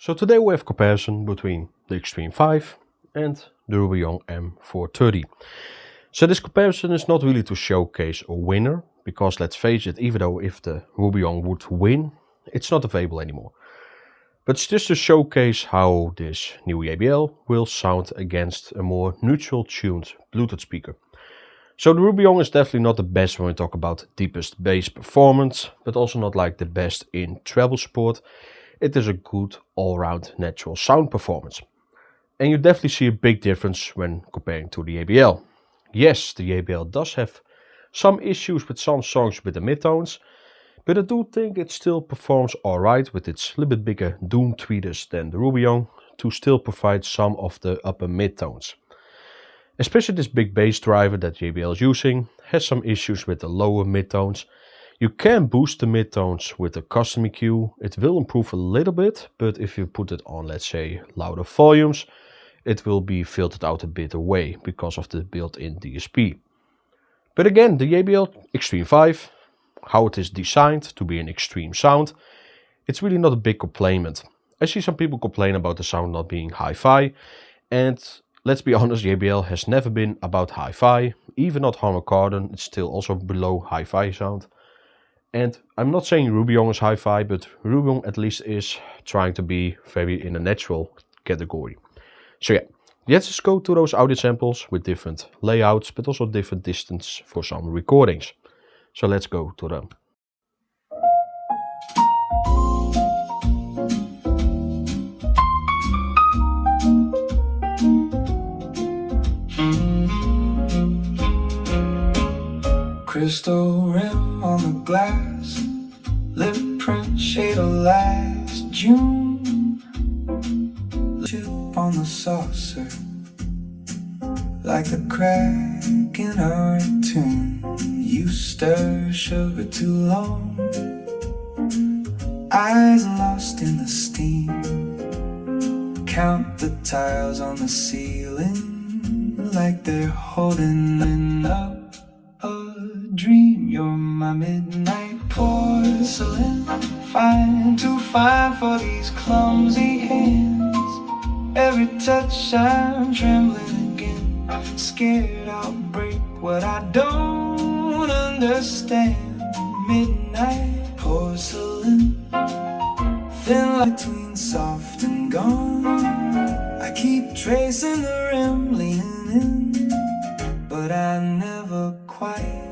So today we have comparison between the Xtreme 5 and the Rubyoung M430. So this comparison is not really to showcase a winner, because let's face it, even though if the Rubyoung would win, it's not available anymore. But it's just to showcase how this new JBL will sound against a more neutral tuned Bluetooth speaker. So the Rubyoung is definitely not the best when we talk about deepest bass performance, but also not like the best in treble support. It is a good all-round natural sound performance. And you definitely see a big difference when comparing to the JBL. Yes, the JBL does have some issues with some songs with the midtones, but I do think it still performs alright with its little bit bigger doom tweeters than the Rubyoung to still provide some of the upper midtones. Especially this big bass driver that JBL is using has some issues with the lower midtones. You can boost the midtones with a custom EQ. It will improve a little bit, but if you put it on, let's say, louder volumes, it will be filtered out a bit away because of the built-in DSP. But again, the JBL Xtreme 5, how it is designed to be an extreme sound, it's really not a big complaint. I see some people complain about the sound not being hi-fi, and let's be honest, JBL has never been about hi-fi. Even not Harman Kardon, it's still also below hi-fi sound. And I'm not saying Rubyoung is hi-fi, but Rubyoung at least is trying to be very in a natural category. So yeah, let's just go to those audio samples with different layouts, but also different distance for some recordings. So let's go to them. Crystal rim on the glass, lip print shade of last June. Chip on the saucer, like a crack in our tune. You stir sugar too long, eyes lost in the steam. Count the tiles on the ceiling, like they're holding up a dream. You're my midnight porcelain, too fine for these clumsy hands. Every touch I'm trembling again, scared I'll break what I don't understand. Midnight porcelain, thin line between soft and gone. I keep tracing the rim, leaning in, but I never quite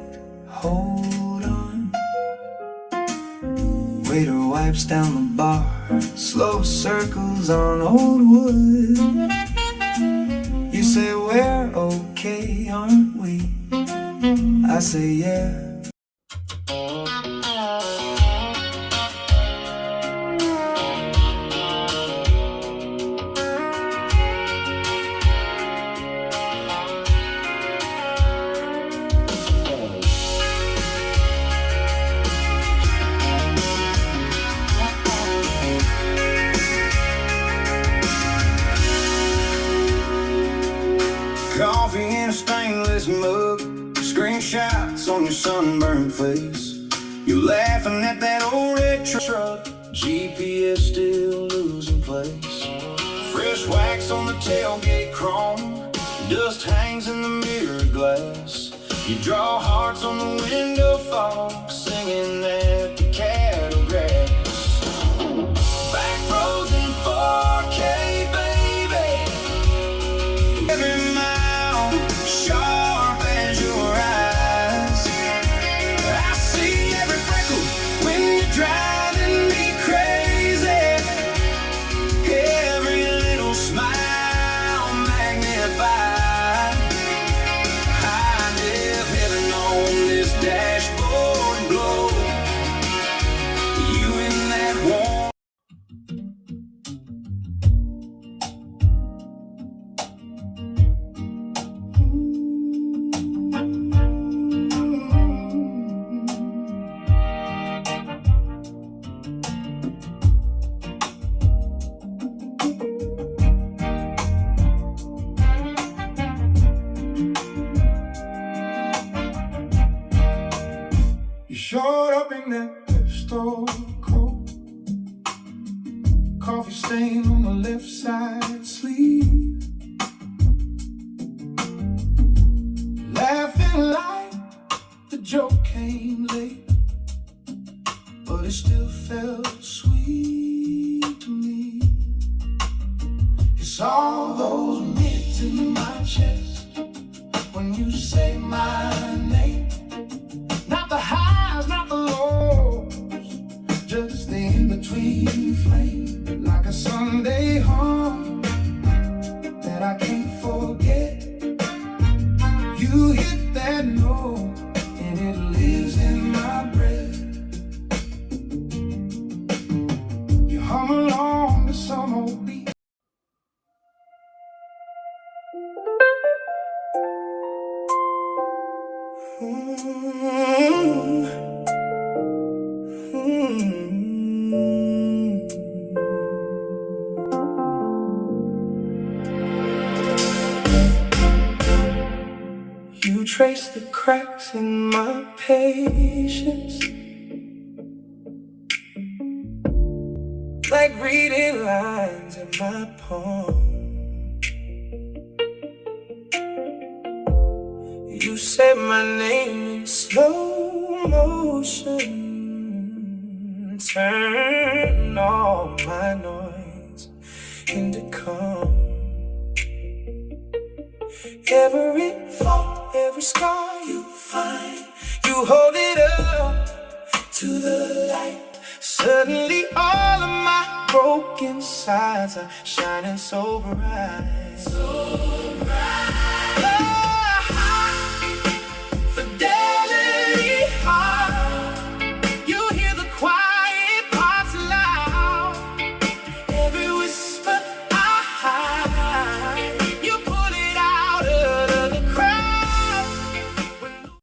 hold on. Waiter wipes down the bar, slow circles on old wood. You say we're okay, aren't we? I say yeah. Coffee in a stainless mug, screenshots on your sunburned face. You're laughing at that old red truck, GPS still losing place. Fresh wax on the tailgate chrome, dust hangs in the mirror glass. You draw hearts on the window fog, singing at the cattle grass. Back roads in 4K, baby. Every mile sharp as your eyes. I see every freckle when you're driving me crazy. Every little smile magnified. High def heaven on this dashboard glow. on the left side sleeve. Laughing like the joke came late, but it still felt sweet to me. It's all those mitts in my chest when you say my name. Not the highs, not the lows, just the in-between flame. Like a Sunday hum that I can't forget. You hit that note and it lives in my breath. You hum along to some old beat. You trace the cracks in my patience, like reading lines in my palm. You said my name in slow motion, turn all my noise into calm. Every fault, every scar you find, you hold it up to the light. Suddenly all of my broken sides are shining so bright. So bright.